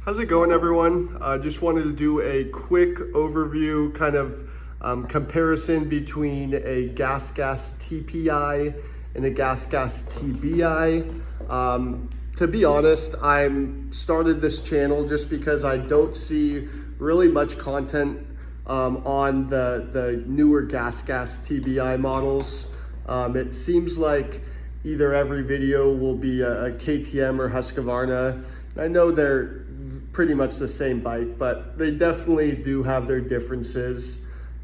How's it going, everyone? Just wanted to do a quick overview, kind of comparison between a Gasgas Tpi and a Gasgas Tbi. To be honest, I started this channel just because I don't see really much content on the newer Gasgas Tbi models. It seems like either every video will be a KTM or Husqvarna. I know they're pretty much the same bike, but they definitely do have their differences.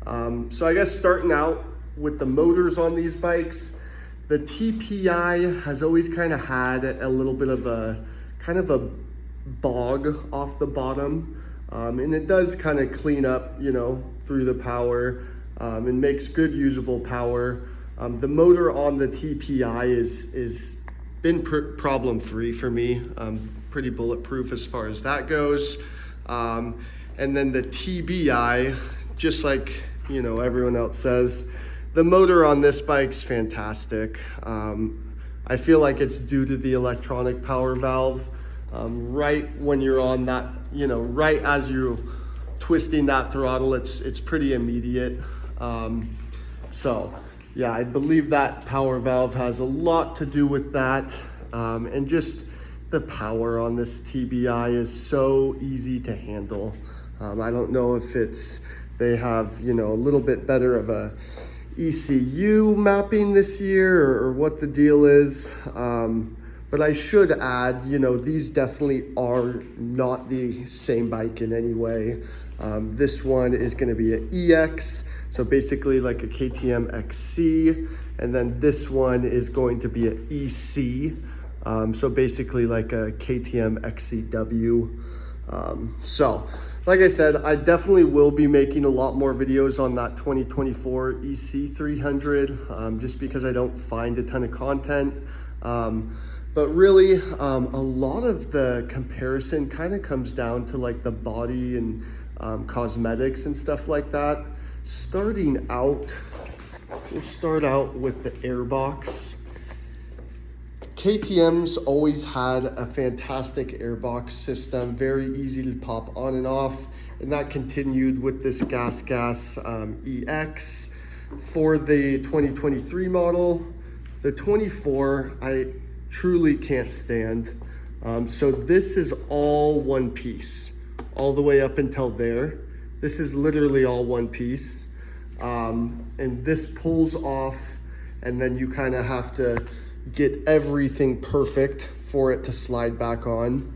So I guess starting out with the motors on these bikes, the TPI has always kind of had a little bit of a bog off the bottom. And it does kind of clean up, through the power, and makes good usable power. The motor on the TPI is been problem free for me. Pretty bulletproof as far as that goes. And then the TBI, just like everyone else says, the motor on this bike's fantastic. I feel like it's due to the electronic power valve. Right when you're on that, right as you're twisting that throttle, it's pretty immediate. So yeah, I believe that power valve has a lot to do with that. And just the power on this TBI is so easy to handle. I don't know if they have, a little bit better of a ECU mapping this year or what the deal is. But I should add, these definitely are not the same bike in any way. This one is gonna be an EX, so basically like a KTM XC, and then this one is going to be an EC, so basically like a KTM XCW. So like I said, I definitely will be making a lot more videos on that 2024 EC300, just because I don't find a ton of content. But really, a lot of the comparison kind of comes down to like the body and cosmetics and stuff like that. Starting out, we'll start out with the airbox. KTM's always had a fantastic airbox system, very easy to pop on and off, and that continued with this Gasgas EX. For the 2023 model, the 24, I truly can't stand. So this is all one piece, all the way up until there. This is literally all one piece. And this pulls off, and then you kind of have to get everything perfect for it to slide back on.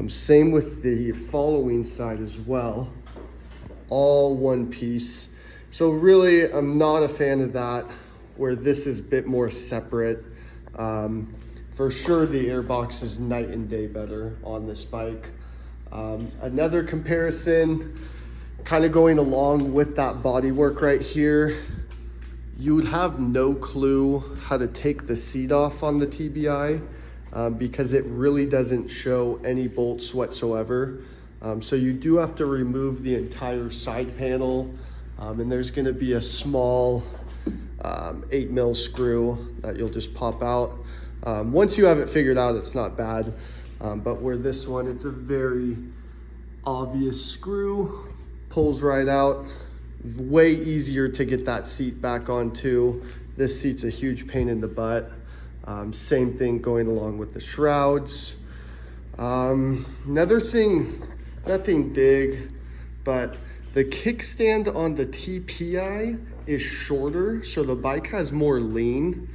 Same with the following side as well, all one piece. So really, I'm not a fan of that, where this is a bit more separate. For sure, the airbox is night and day better on this bike. Another comparison, kind of going along with that bodywork right here, you would have no clue how to take the seat off on the TBI because it really doesn't show any bolts whatsoever. So you do have to remove the entire side panel, and there's gonna be a small 8mm screw that you'll just pop out. Once you have it figured out, it's not bad. But where this one, it's a very obvious screw, pulls right out. Way easier to get that seat back on too. This seat's a huge pain in the butt. Same thing going along with the shrouds. Another thing, nothing big, but the kickstand on the TPI is shorter, so the bike has more lean,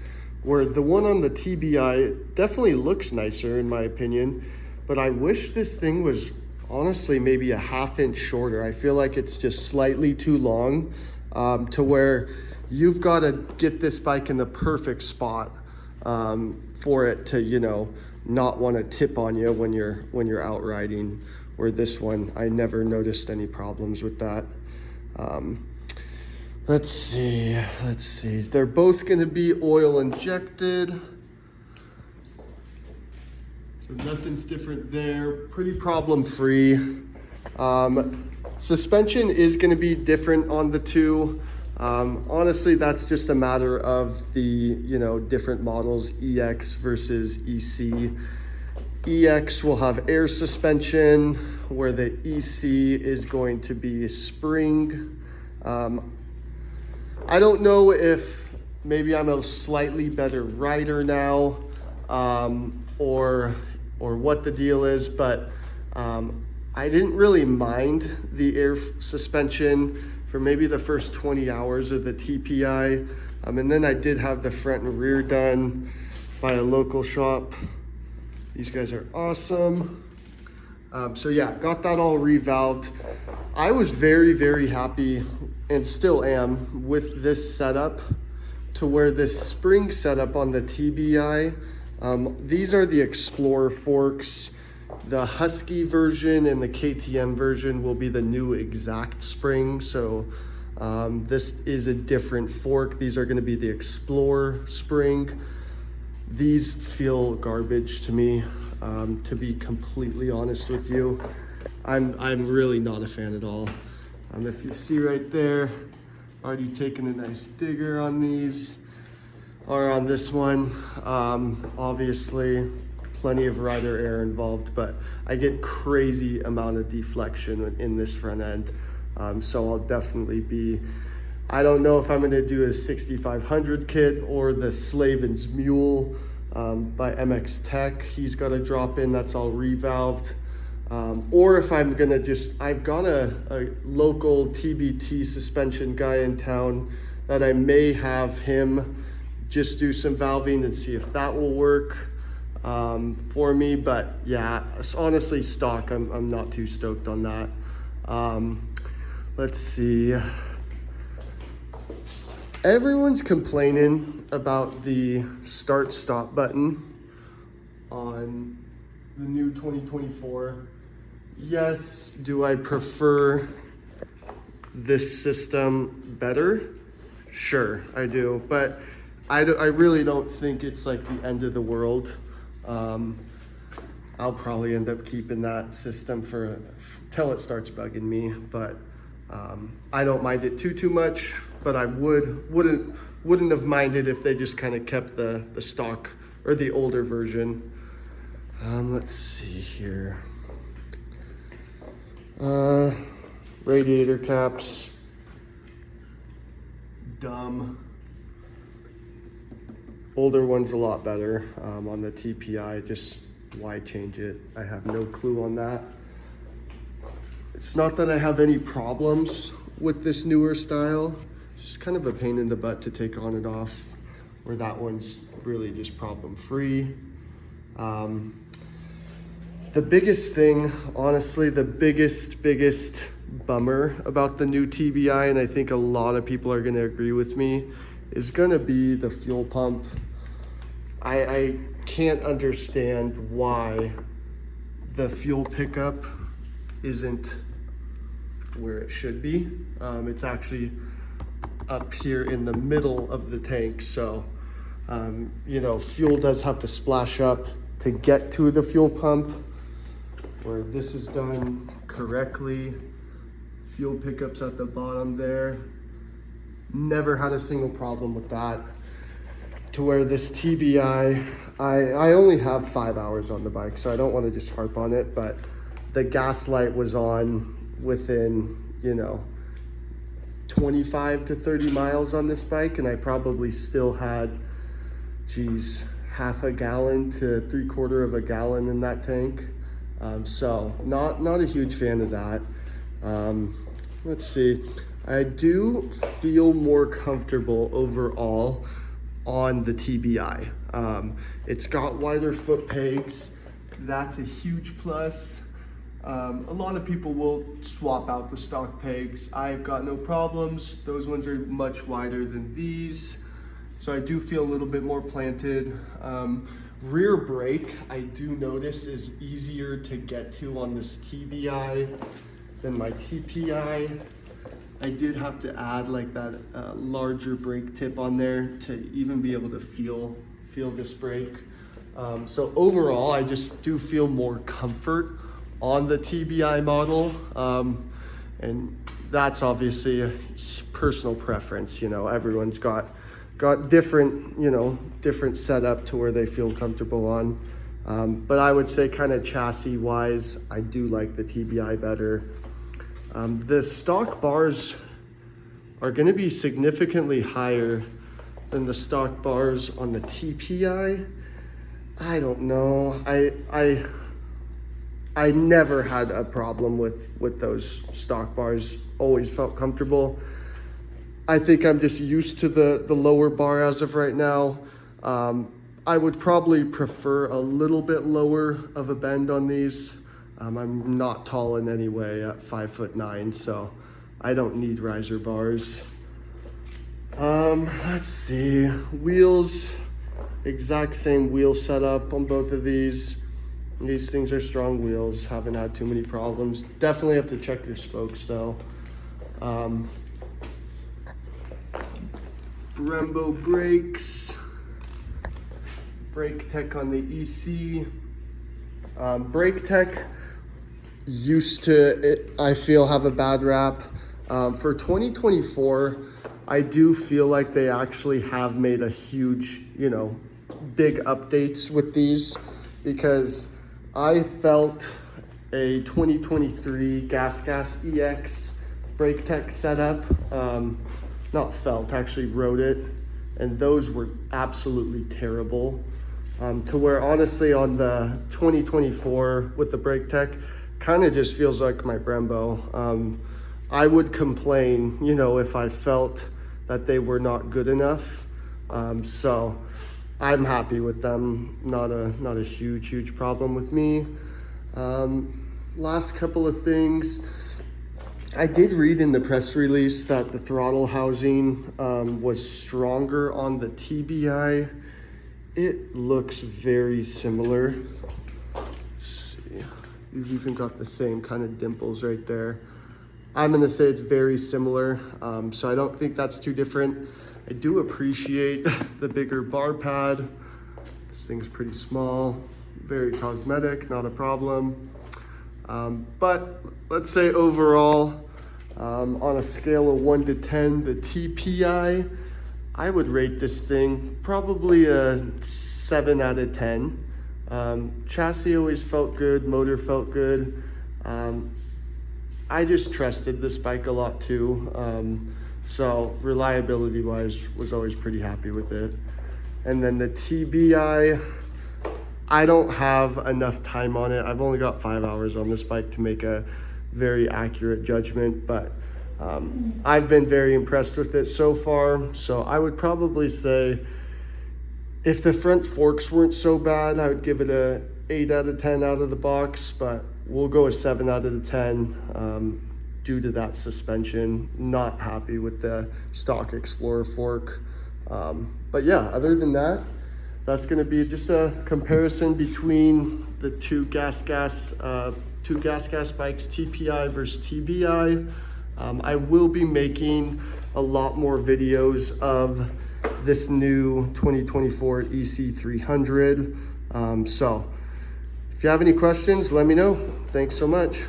where the one on the TBI definitely looks nicer in my opinion, but I wish this thing was honestly maybe a ½ inch shorter. I feel like it's just slightly too long, to where you've got to get this bike in the perfect spot for it to not want to tip on you when you're out riding, where this one I never noticed any problems with that. Let's see, they're both going to be oil injected. Nothing's different there, pretty problem free. Suspension is gonna be different on the two. Honestly, that's just a matter of the different models, EX versus EC. EX will have air suspension, where the EC is going to be spring. I don't know if maybe I'm a slightly better rider now, or what the deal is, but I didn't really mind the air suspension for maybe the first 20 hours of the TPI. And then I did have the front and rear done by a local shop. These guys are awesome. So yeah, got that all revalved. I was very, very happy, and still am, with this setup, to where this spring setup on the TBI, these are the Explorer forks. The Husky version and the KTM version will be the new exact spring. So this is a different fork. These are gonna be the Explorer spring. These feel garbage to me, to be completely honest with you. I'm really not a fan at all. If you see right there, already taken a nice digger on these, or on this one. Obviously, plenty of rider air involved, but I get crazy amount of deflection in this front end. So I'll definitely be, I don't know if I'm gonna do a 6500 kit or the Slavin's Mule by MX Tech. He's got a drop in that's all revalved. Or if I'm gonna I've got a local TBT suspension guy in town that I may have him just do some valving and see if that will work for me. But yeah, honestly, stock, I'm not too stoked on that. Let's see. Everyone's complaining about the start-stop button on the new 2024. Yes, do I prefer this system better? Sure, I do, but I really don't think it's like the end of the world. I'll probably end up keeping that system till it starts bugging me, but I don't mind it too much, but I wouldn't have minded if they just kind of kept the stock or the older version. Let's see here. Radiator caps, dumb. Older one's a lot better on the TPI. Just why change it? I have no clue on that. It's not that I have any problems with this newer style. It's just kind of a pain in the butt to take on and off, where that one's really just problem free. The biggest thing, honestly, the biggest bummer about the new TBI, and I think a lot of people are gonna agree with me, is gonna be the fuel pump. I can't understand why the fuel pickup isn't where it should be. It's actually up here in the middle of the tank. So, you know, fuel does have to splash up to get to the fuel pump, where this is done correctly. Fuel pickups at the bottom there. Never had a single problem with that. To where this TBI, I only have 5 hours on the bike, so I don't want to just harp on it, but the gas light was on within, you know, 25 to 30 miles on this bike, and I probably still had, geez, half a gallon to 3/4 of a gallon in that tank. So not a huge fan of that. Let's see. I do feel more comfortable overall on the TBI. It's got wider foot pegs. That's a huge plus. A lot of people will swap out the stock pegs. I've got no problems. Those ones are much wider than these. So I do feel a little bit more planted. Rear brake, I do notice, is easier to get to on this TBI than my TPI. I did have to add like that larger brake tip on there to even be able to feel this brake. So overall, I just do feel more comfort on the TBI model. And that's obviously a personal preference. You know, everyone's got different, you know, different setup to where they feel comfortable on. But I would say kind of chassis wise, I do like the TBI better. The stock bars are going to be significantly higher than the stock bars on the TPI. I don't know. I never had a problem with those stock bars. Always felt comfortable. I think I'm just used to the lower bar as of right now. I would probably prefer a little bit lower of a bend on these. I'm not tall in any way at 5'9", so I don't need riser bars. Let's see, wheels, exact same wheel setup on both of these. These things are strong wheels, haven't had too many problems. Definitely have to check your spokes though. Brembo brakes, brake tech on the EC. Brake tech used to, I feel, have a bad rap. For 2024, I do feel like they actually have made a huge, big updates with these, because I felt a 2023 Gasgas EX brake tech setup. Not felt, actually rode it, and those were absolutely terrible. To where honestly on the 2024 with the brake tech, kind of just feels like my Brembo. I would complain, if I felt that they were not good enough. So I'm happy with them. Not a huge problem with me. Last couple of things. I did read in the press release that the throttle housing was stronger on the TBI. It looks very similar. Let's see. You've even got the same kind of dimples right there. I'm gonna say it's very similar, so I don't think that's too different. I do appreciate the bigger bar pad. This thing's pretty small, very cosmetic, not a problem. But let's say overall, on a scale of 1 to 10, the TPI, I would rate this thing probably a 7 out of 10. Chassis always felt good, motor felt good. I just trusted this bike a lot too. So reliability wise, was always pretty happy with it. And then the TBI, I don't have enough time on it. I've only got 5 hours on this bike to make a very accurate judgment, but I've been very impressed with it so far. So I would probably say if the front forks weren't so bad, I would give it a 8 out of 10 out of the box, but we'll go a 7 out of the 10 due to that suspension. Not happy with the stock Explorer fork. But yeah, other than that, that's going to be just a comparison between the two Gasgas bikes, TPI versus TBI. I will be making a lot more videos of this new 2024 EC300. So if you have any questions, let me know. Thanks so much.